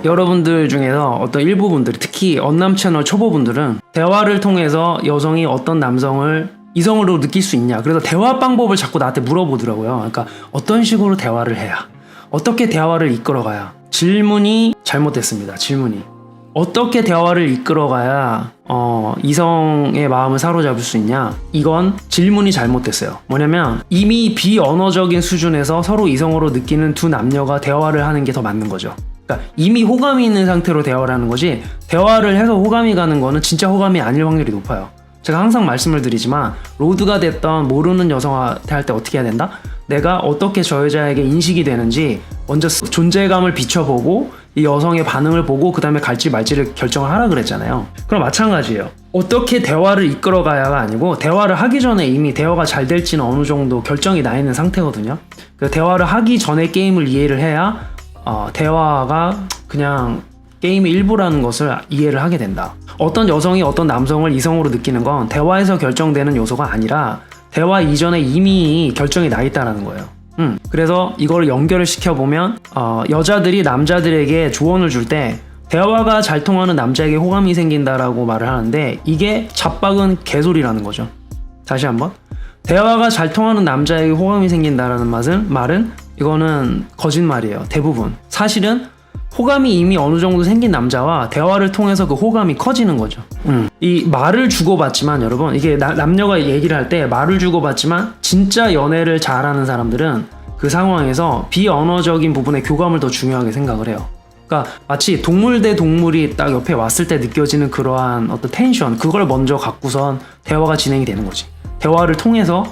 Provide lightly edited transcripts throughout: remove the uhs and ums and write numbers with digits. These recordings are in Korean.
여러분들 중에서 어떤 일부 분들이, 특히 언남 채널 초보분들은 대화를 통해서 여성이 어떤 남성을 이성으로 느낄 수 있냐, 그래서 대화 방법을 자꾸 나한테 물어보더라고요. 그러니까 어떤 식으로 대화를 해야, 어떻게 대화를 이끌어가야. 질문이 잘못됐습니다. 질문이 어떻게 대화를 이끌어가야 이성의 마음을 사로잡을 수 있냐, 이건 질문이 잘못됐어요. 뭐냐면 이미 비언어적인 수준에서 서로 이성으로 느끼는 두 남녀가 대화를 하는 게 더 맞는 거죠. 그러니까 이미 호감이 있는 상태로 대화를 하는 거지, 대화를 해서 호감이 가는 거는 진짜 호감이 아닐 확률이 높아요. 제가 항상 말씀을 드리지만, 로드가 됐던 모르는 여성한테 할 때 어떻게 해야 된다? 내가 어떻게 저 여자에게 인식이 되는지 먼저 존재감을 비춰보고 이 여성의 반응을 보고 그 다음에 갈지 말지를 결정을 하라 그랬잖아요. 그럼 마찬가지예요. 어떻게 대화를 이끌어가야가 아니고, 대화를 하기 전에 이미 대화가 잘 될지는 어느 정도 결정이 나 있는 상태거든요. 그 대화를 하기 전에 게임을 이해를 해야 대화가 그냥 게임의 일부라는 것을 이해를 하게 된다. 어떤 여성이 어떤 남성을 이성으로 느끼는 건 대화에서 결정되는 요소가 아니라 대화 이전에 이미 결정이 나 있다는 거예요. 그래서 이걸 연결을 시켜보면 여자들이 남자들에게 조언을 줄 때 대화가 잘 통하는 남자에게 호감이 생긴다라고 말을 하는데, 이게 잡박은 개소리라는 거죠. 다시 한번, 대화가 잘 통하는 남자에게 호감이 생긴다라는 말은 이거는 거짓말이에요. 대부분 사실은 호감이 이미 어느 정도 생긴 남자와 대화를 통해서 그 호감이 커지는 거죠. 이 말을 주고받지만, 여러분, 이게 남녀가 얘기를 할 때 말을 주고받지만 진짜 연애를 잘하는 사람들은 그 상황에서 비언어적인 부분의 교감을 더 중요하게 생각을 해요. 그러니까 마치 동물 대 동물이 딱 옆에 왔을 때 느껴지는 그러한 어떤 텐션, 그걸 먼저 갖고선 대화가 진행이 되는 거지. 대화를 통해서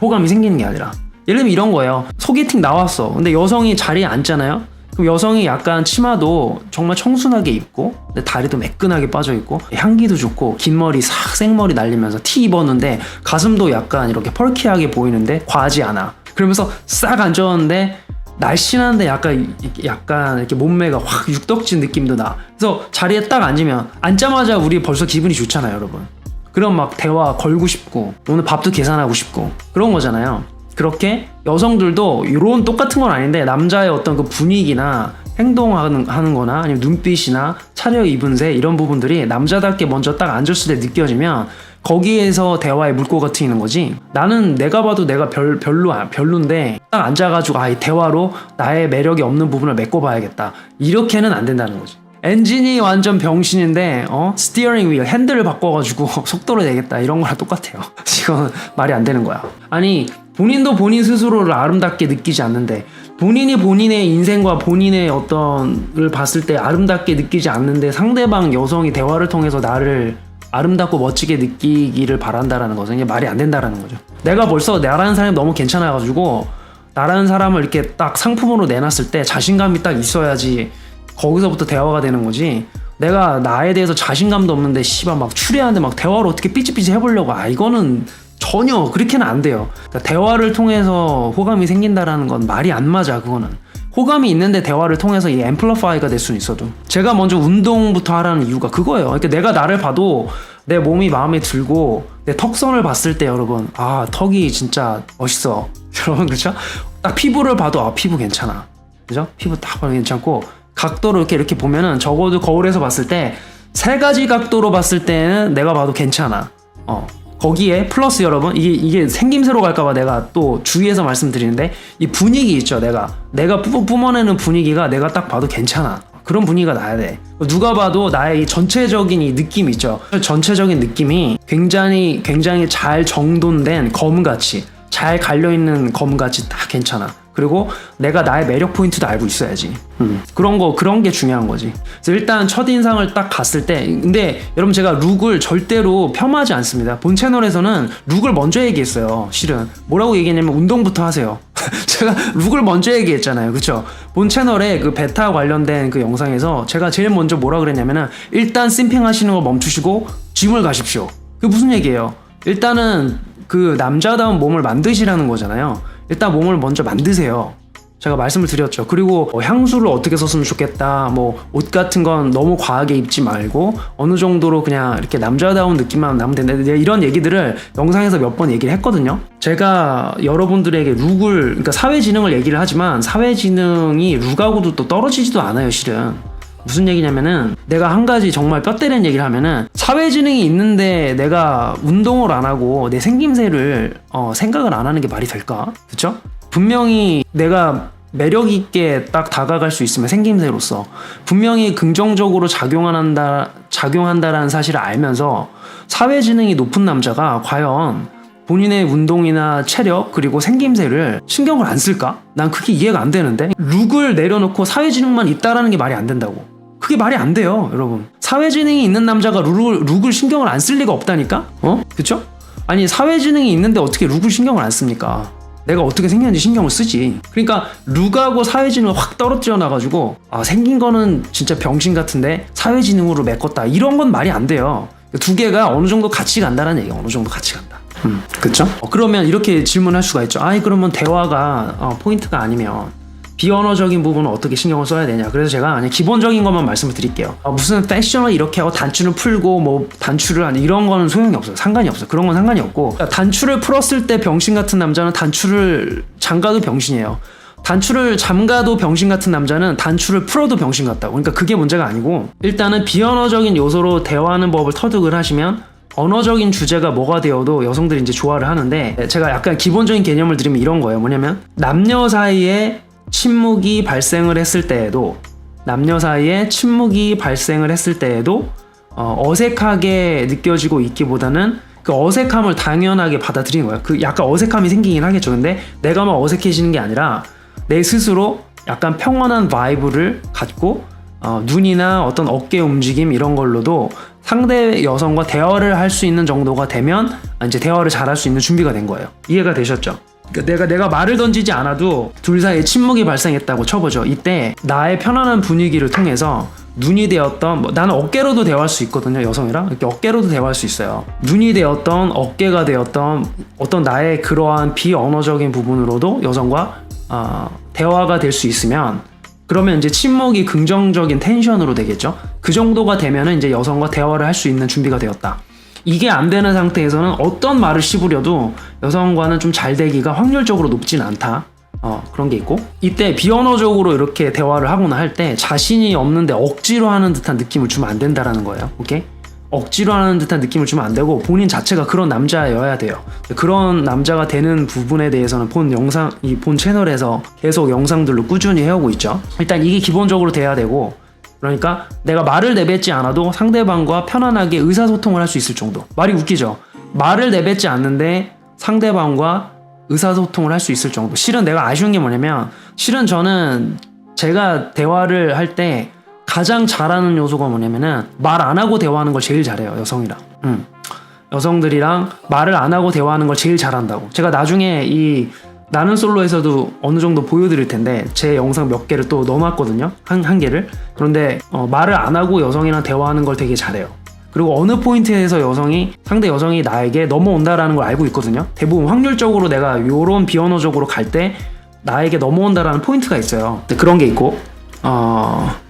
호감이 생기는 게 아니라, 예를 들면 이런 거예요. 소개팅 나왔어. 근데 여성이 자리에 앉잖아요. 그럼 여성이 약간 치마도 정말 청순하게 입고, 근데 다리도 매끈하게 빠져 있고, 향기도 좋고, 긴 머리 싹 생머리 날리면서 티 입었는데 가슴도 약간 이렇게 펄키하게 보이는데 과하지 않아. 그러면서 싹 앉았는데 날씬한데 약간 이렇게 몸매가 확 육덕진 느낌도 나. 그래서 자리에 딱 앉으면, 앉자마자 우리 벌써 기분이 좋잖아요, 여러분. 그럼 막 대화 걸고 싶고, 오늘 밥도 계산하고 싶고, 그런 거잖아요. 그렇게 여성들도 이런 똑같은 건 아닌데, 남자의 어떤 그 분위기나 행동하는 거나 아니면 눈빛이나 차려입은 새, 이런 부분들이 남자답게 먼저 딱 앉았을 때 느껴지면 거기에서 대화의 물꼬가 트이는 거지. 나는 내가 봐도 내가 별론데 딱 앉아가지고 이 대화로 나의 매력이 없는 부분을 메꿔봐야겠다, 이렇게는 안 된다는 거지. 엔진이 완전 병신인데 스티어링 휠 핸들을 바꿔가지고 속도를 내겠다, 이런 거랑 똑같아요. 이건 말이 안 되는 거야. 아니, 본인도 본인 스스로를 아름답게 느끼지 않는데, 본인이 본인의 인생과 본인의 어떤을 봤을 때 아름답게 느끼지 않는데 상대방 여성이 대화를 통해서 나를 아름답고 멋지게 느끼기를 바란다라는 것은 이게 말이 안 된다라는 거죠. 내가 벌써 나라는 사람이 너무 괜찮아가지고 나라는 사람을 이렇게 딱 상품으로 내놨을 때 자신감이 딱 있어야지 거기서부터 대화가 되는 거지. 내가 나에 대해서 자신감도 없는데 씨발 막 추리하는데 막 대화를 어떻게 삐찌삐찌 해보려고, 이거는 전혀 그렇게는 안 돼요. 그러니까 대화를 통해서 호감이 생긴다라는 건 말이 안 맞아. 그거는 호감이 있는데 대화를 통해서 이 앰플리파이가 될 수는 있어도, 제가 먼저 운동부터 하라는 이유가 그거예요. 그러니까 내가 나를 봐도 내 몸이 마음에 들고 내 턱선을 봤을 때, 여러분, 턱이 진짜 멋있어. 여러분, 그렇죠? 딱 피부를 봐도 피부 괜찮아, 그죠? 피부 딱 봐도 괜찮고, 각도로 이렇게 보면은 적어도 거울에서 봤을 때 3가지 각도로 봤을 때는 내가 봐도 괜찮아. 거기에 플러스, 여러분, 이게 생김새로 갈까봐 내가 또 주의해서 말씀드리는데, 이 분위기 있죠. 내가 뿜어내는 분위기가 내가 딱 봐도 괜찮아. 그런 분위기가 나야 돼. 누가 봐도 나의 이 전체적인 이 느낌 있죠. 전체적인 느낌이 굉장히 잘 정돈된 검같이, 잘 갈려있는 검같이 딱 괜찮아. 그리고 내가 나의 매력 포인트도 알고 있어야지. 그런 게 중요한 거지. 그래서 일단 첫인상을 딱 갔을 때, 근데 여러분, 제가 룩을 절대로 폄하하지 않습니다. 본 채널에서는 룩을 먼저 얘기했어요. 실은 뭐라고 얘기했냐면, 운동부터 하세요. 제가 룩을 먼저 얘기했잖아요, 그쵸? 본 채널에 그 베타 관련된 그 영상에서 제가 제일 먼저 뭐라 그랬냐면은, 일단 심핑 하시는 거 멈추시고 짐을 가십시오. 그게 무슨 얘기예요? 일단은 그 남자다운 몸을 만드시라는 거잖아요. 일단 몸을 먼저 만드세요. 제가 말씀을 드렸죠. 그리고 향수를 어떻게 썼으면 좋겠다. 뭐 옷 같은 건 너무 과하게 입지 말고 어느 정도로 그냥 이렇게 남자다운 느낌만 나면 된다. 이런 얘기들을 영상에서 몇 번 얘기를 했거든요. 제가 여러분들에게 룩을, 그러니까 사회지능을 얘기를 하지만 사회지능이 룩하고도 또 떨어지지도 않아요, 실은. 무슨 얘기냐면은 내가 한 가지 정말 뼈 때리는 얘기를 하면은 사회지능이 있는데 내가 운동을 안 하고 내 생김새를 생각을 안 하는 게 말이 될까? 그쵸? 분명히 내가 매력 있게 딱 다가갈 수 있으면 생김새로서 분명히 긍정적으로 작용한다라는 사실을 알면서 사회지능이 높은 남자가 과연 본인의 운동이나 체력 그리고 생김새를 신경을 안 쓸까? 난 그게 이해가 안 되는데 룩을 내려놓고 사회지능만 있다라는 게 말이 안 된다고. 그게 말이 안 돼요, 여러분. 사회지능이 있는 남자가 룩을 신경을 안 쓸 리가 없다니까? 그쵸? 아니 사회지능이 있는데 어떻게 룩을 신경을 안 씁니까? 내가 어떻게 생겼는지 신경을 쓰지. 그러니까 룩하고 사회지능을 확 떨어뜨려 놔가지고 생긴 거는 진짜 병신 같은데 사회지능으로 메꿨다, 이런 건 말이 안 돼요. 두 개가 어느 정도 같이 간다는 얘기야. 어느 정도 같이 간다. 그쵸? 그러면 이렇게 질문할 수가 있죠. 그러면 대화가 포인트가 아니면 비언어적인 부분은 어떻게 신경을 써야 되냐. 그래서 제가 그냥 기본적인 것만 말씀을 드릴게요. 무슨 패션을 이렇게 하고 단추를 풀고 뭐 단추를 하는 이런 거는 소용이 없어요. 상관이 없어요. 그런 건 상관이 없고, 단추를 풀었을 때 병신 같은 남자는 단추를 잠가도 병신이에요. 단추를 잠가도 병신 같은 남자는 단추를 풀어도 병신 같다고. 그러니까 그게 문제가 아니고, 일단은 비언어적인 요소로 대화하는 법을 터득을 하시면 언어적인 주제가 뭐가 되어도 여성들이 이제 좋아를 하는데, 제가 약간 기본적인 개념을 드리면 이런 거예요. 뭐냐면 남녀 사이에 침묵이 발생을 했을 때에도 어색하게 느껴지고 있기보다는 그 어색함을 당연하게 받아들이는 거야. 그 약간 어색함이 생기긴 하겠죠. 근데 내가 막 어색해지는 게 아니라 내 스스로 약간 평온한 바이브를 갖고 눈이나 어떤 어깨 움직임 이런 걸로도 상대 여성과 대화를 할 수 있는 정도가 되면 이제 대화를 잘할 수 있는 준비가 된 거예요. 이해가 되셨죠? 그러니까 내가 말을 던지지 않아도 둘 사이에 침묵이 발생했다고 쳐보죠. 이때 나의 편안한 분위기를 통해서 눈이 되었던, 나는 어깨로도 대화할 수 있거든요. 여성이랑 이렇게 어깨로도 대화할 수 있어요. 눈이 되었던, 어깨가 되었던 어떤 나의 그러한 비언어적인 부분으로도 여성과 대화가 될 수 있으면, 그러면 이제 침묵이 긍정적인 텐션으로 되겠죠. 그 정도가 되면은 이제 여성과 대화를 할 수 있는 준비가 되었다. 이게 안 되는 상태에서는 어떤 말을 씹으려도 여성과는 좀 잘 되기가 확률적으로 높진 않다. 그런 게 있고, 이때 비언어적으로 이렇게 대화를 하거나 할 때 자신이 없는데 억지로 하는 듯한 느낌을 주면 안 된다라는 거예요. 오케이? 억지로 하는 듯한 느낌을 주면 안 되고, 본인 자체가 그런 남자여야 돼요. 그런 남자가 되는 부분에 대해서는 본 채널에서 계속 영상들로 꾸준히 해오고 있죠. 일단 이게 기본적으로 돼야 되고, 그러니까 내가 말을 내뱉지 않아도 상대방과 편안하게 의사소통을 할 수 있을 정도. 말이 웃기죠? 말을 내뱉지 않는데 상대방과 의사소통을 할 수 있을 정도. 실은 내가 아쉬운 게 뭐냐면, 실은 저는 제가 대화를 할 때 가장 잘하는 요소가 뭐냐면은 말 안 하고 대화하는 걸 제일 잘해요. 여성이랑. 여성들이랑 말을 안 하고 대화하는 걸 제일 잘한다고. 제가 나중에 이 나는 솔로에서도 어느 정도 보여드릴 텐데 제 영상 몇 개를 또 넣어놨거든요. 한 개를. 그런데 말을 안 하고 여성이랑 대화하는 걸 되게 잘해요. 그리고 어느 포인트에서 상대 여성이 나에게 넘어온다라는 걸 알고 있거든요. 대부분 확률적으로 내가 요런 비언어적으로 갈 때 나에게 넘어온다라는 포인트가 있어요. 그런 게 있고,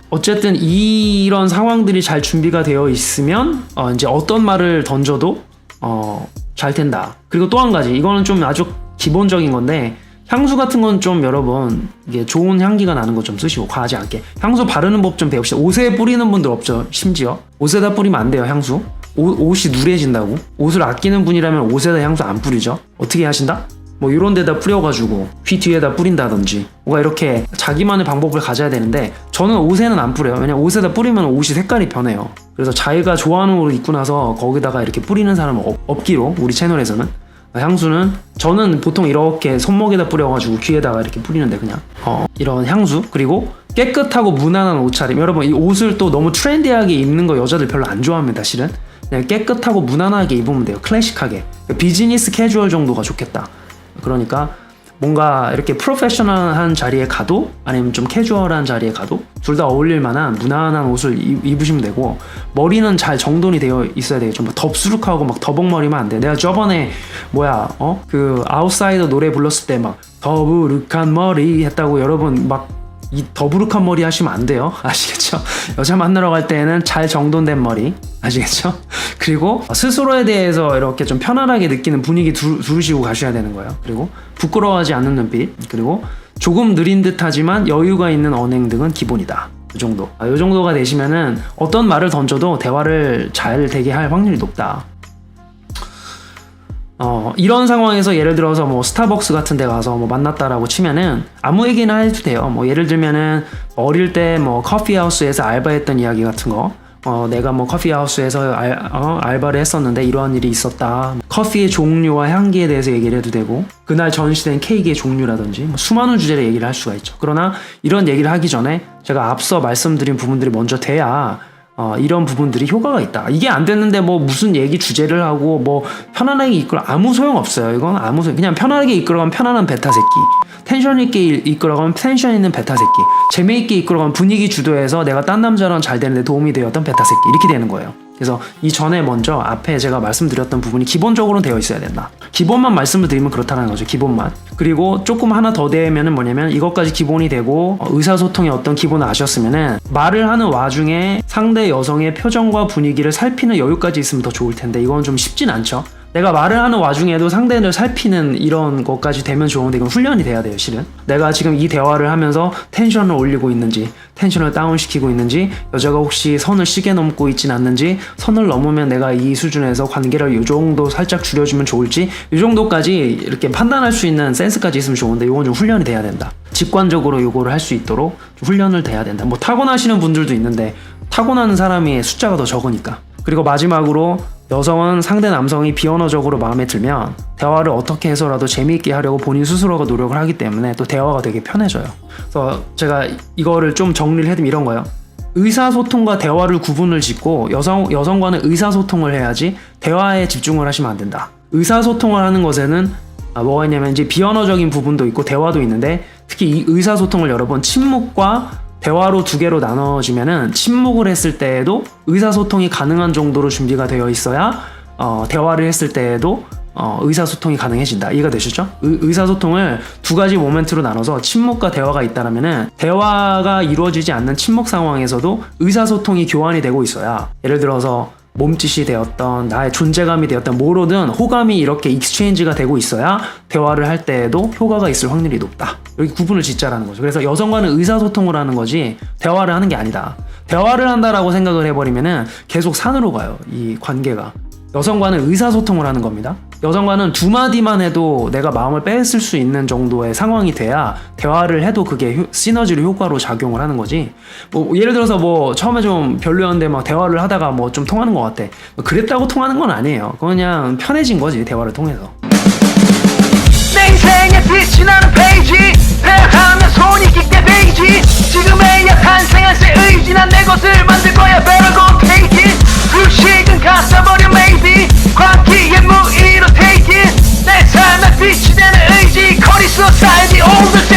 어쨌든 이런 상황들이 잘 준비가 되어 있으면 이제 어떤 말을 던져도 잘 된다. 그리고 또 한 가지, 이거는 좀 아주 기본적인 건데, 향수 같은 건 좀 여러분 이게 좋은 향기가 나는 거 좀 쓰시고, 과하지 않게 향수 바르는 법 좀 배웁시다. 옷에 뿌리는 분들 없죠? 심지어 옷에다 뿌리면 안 돼요. 향수 옷이 누래진다고. 옷을 아끼는 분이라면 옷에다 향수 안 뿌리죠. 어떻게 하신다? 뭐 이런 데다 뿌려가지고 귀 뒤에다 뿌린다든지 뭔가 이렇게 자기만의 방법을 가져야 되는데, 저는 옷에는 안 뿌려요. 왜냐면 옷에다 뿌리면 옷이 색깔이 변해요. 그래서 자기가 좋아하는 옷을 입고 나서 거기다가 이렇게 뿌리는 사람은 없기로, 우리 채널에서는. 향수는 저는 보통 이렇게 손목에다 뿌려가지고 귀에다가 이렇게 뿌리는데, 그냥 이런 향수. 그리고 깨끗하고 무난한 옷차림. 여러분, 이 옷을 또 너무 트렌디하게 입는 거 여자들 별로 안 좋아합니다. 실은 그냥 깨끗하고 무난하게 입으면 돼요. 클래식하게. 비즈니스 캐주얼 정도가 좋겠다. 그러니까 뭔가 이렇게 프로페셔널한 자리에 가도 아니면 좀 캐주얼한 자리에 가도 둘 다 어울릴 만한 무난한 옷을 입으시면 되고, 머리는 잘 정돈이 되어 있어야 돼요. 좀 덥수룩하고 막 더벅머리면 안 돼. 내가 저번에 그 아웃사이더 노래 불렀을 때 막 더부룩한 머리 했다고 여러분 막 이 더부룩한 머리 하시면 안 돼요. 아시겠죠? 여자 만나러 갈 때는 잘 정돈된 머리, 아시겠죠? 그리고 스스로에 대해서 이렇게 좀 편안하게 느끼는 분위기 두르시고 가셔야 되는 거예요. 그리고 부끄러워하지 않는 눈빛, 그리고 조금 느린 듯 하지만 여유가 있는 언행 등은 기본이다. 이 정도. 이 정도가 되시면은 어떤 말을 던져도 대화를 잘 되게 할 확률이 높다. 이런 상황에서 예를 들어서 뭐 스타벅스 같은 데 가서 뭐 만났다라고 치면은 아무 얘기나 해도 돼요. 뭐 예를 들면은 어릴 때 뭐 커피하우스에서 알바했던 이야기 같은 거, 내가 뭐 커피하우스에서 알바를 했었는데 이러한 일이 있었다. 커피의 종류와 향기에 대해서 얘기를 해도 되고, 그날 전시된 케이크의 종류라든지 뭐 수많은 주제를 얘기를 할 수가 있죠. 그러나 이런 얘기를 하기 전에 제가 앞서 말씀드린 부분들이 먼저 돼야 이런 부분들이 효과가 있다. 이게 안 됐는데 뭐 무슨 얘기 주제를 하고 뭐 편안하게 이끌어, 아무 소용 없어요. 이건 아무 소용. 그냥 편안하게 이끌어가면 편안한 베타 새끼, 텐션 있게 이끌어가면 텐션 있는 베타 새끼, 재미있게 이끌어가면 분위기 주도해서 내가 딴 남자랑 잘 되는데 도움이 되었던 베타 새끼, 이렇게 되는 거예요. 그래서 이 전에 먼저 앞에 제가 말씀드렸던 부분이 기본적으로는 되어 있어야 된다. 기본만 말씀을 드리면 그렇다는 거죠. 기본만. 그리고 조금 하나 더 되면은 뭐냐면, 이것까지 기본이 되고 의사소통의 어떤 기본을 아셨으면은 말을 하는 와중에 상대 여성의 표정과 분위기를 살피는 여유까지 있으면 더 좋을 텐데, 이건 좀 쉽진 않죠. 내가 말을 하는 와중에도 상대를 살피는 이런 것까지 되면 좋은데, 이건 훈련이 돼야 돼요. 실은 내가 지금 이 대화를 하면서 텐션을 올리고 있는지, 텐션을 다운시키고 있는지, 여자가 혹시 선을 시계 넘고 있진 않는지, 선을 넘으면 내가 이 수준에서 관계를 이 정도 살짝 줄여주면 좋을지, 이 정도까지 이렇게 판단할 수 있는 센스까지 있으면 좋은데, 이건 좀 훈련이 돼야 된다. 직관적으로 이거를 할 수 있도록 좀 훈련을 돼야 된다. 뭐 타고나시는 분들도 있는데, 타고나는 사람이 숫자가 더 적으니까. 그리고 마지막으로, 여성은 상대 남성이 비언어적으로 마음에 들면 대화를 어떻게 해서라도 재미있게 하려고 본인 스스로가 노력을 하기 때문에 또 대화가 되게 편해져요. 그래서 제가 이거를 좀 정리를 해드리면 이런 거예요. 의사소통과 대화를 구분을 짓고 여성과는 의사소통을 해야지 대화에 집중을 하시면 안 된다. 의사소통을 하는 것에는 뭐가 있냐면 이제 비언어적인 부분도 있고 대화도 있는데, 특히 이 의사소통을 여러분 침묵과 대화로 두 개로 나눠지면은, 침묵을 했을 때에도 의사소통이 가능한 정도로 준비가 되어 있어야 대화를 했을 때에도 의사소통이 가능해진다. 이해가 되시죠? 의사소통을 두 가지 모멘트로 나눠서 침묵과 대화가 있다라면은, 대화가 이루어지지 않는 침묵 상황에서도 의사소통이 교환이 되고 있어야, 예를 들어서 몸짓이 되었던, 나의 존재감이 되었던, 뭐로든 호감이 이렇게 익스체인지가 되고 있어야 대화를 할 때에도 효과가 있을 확률이 높다. 여기 구분을 짓자라는 거죠. 그래서 여성과는 의사소통을 하는 거지 대화를 하는 게 아니다. 대화를 한다라고 생각을 해버리면은 계속 산으로 가요, 이 관계가. 여성과는 의사소통을 하는 겁니다. 여성과는 두 마디만 해도 내가 마음을 뺐을 수 있는 정도의 상황이 돼야 대화를 해도 그게 시너지로 효과로 작용을 하는 거지. 뭐 예를 들어서 뭐 처음에 좀 별로였는데 막 대화를 하다가 뭐 좀 통하는 것 같아, 그랬다고 통하는 건 아니에요. 그냥 편해진 거지, 대화를 통해서. 내 인생에 빛이 나는 페이지, 대하면 손이 깊게 베이지. 지금에야 탄생한 새 의지, 난 내 것을 만들 거야. Better go take it. 불식은 갔어버려 maybe. 광기의 무의로 take it. 내 삶에 빛이 되는 의지, 거리서 살기 오늘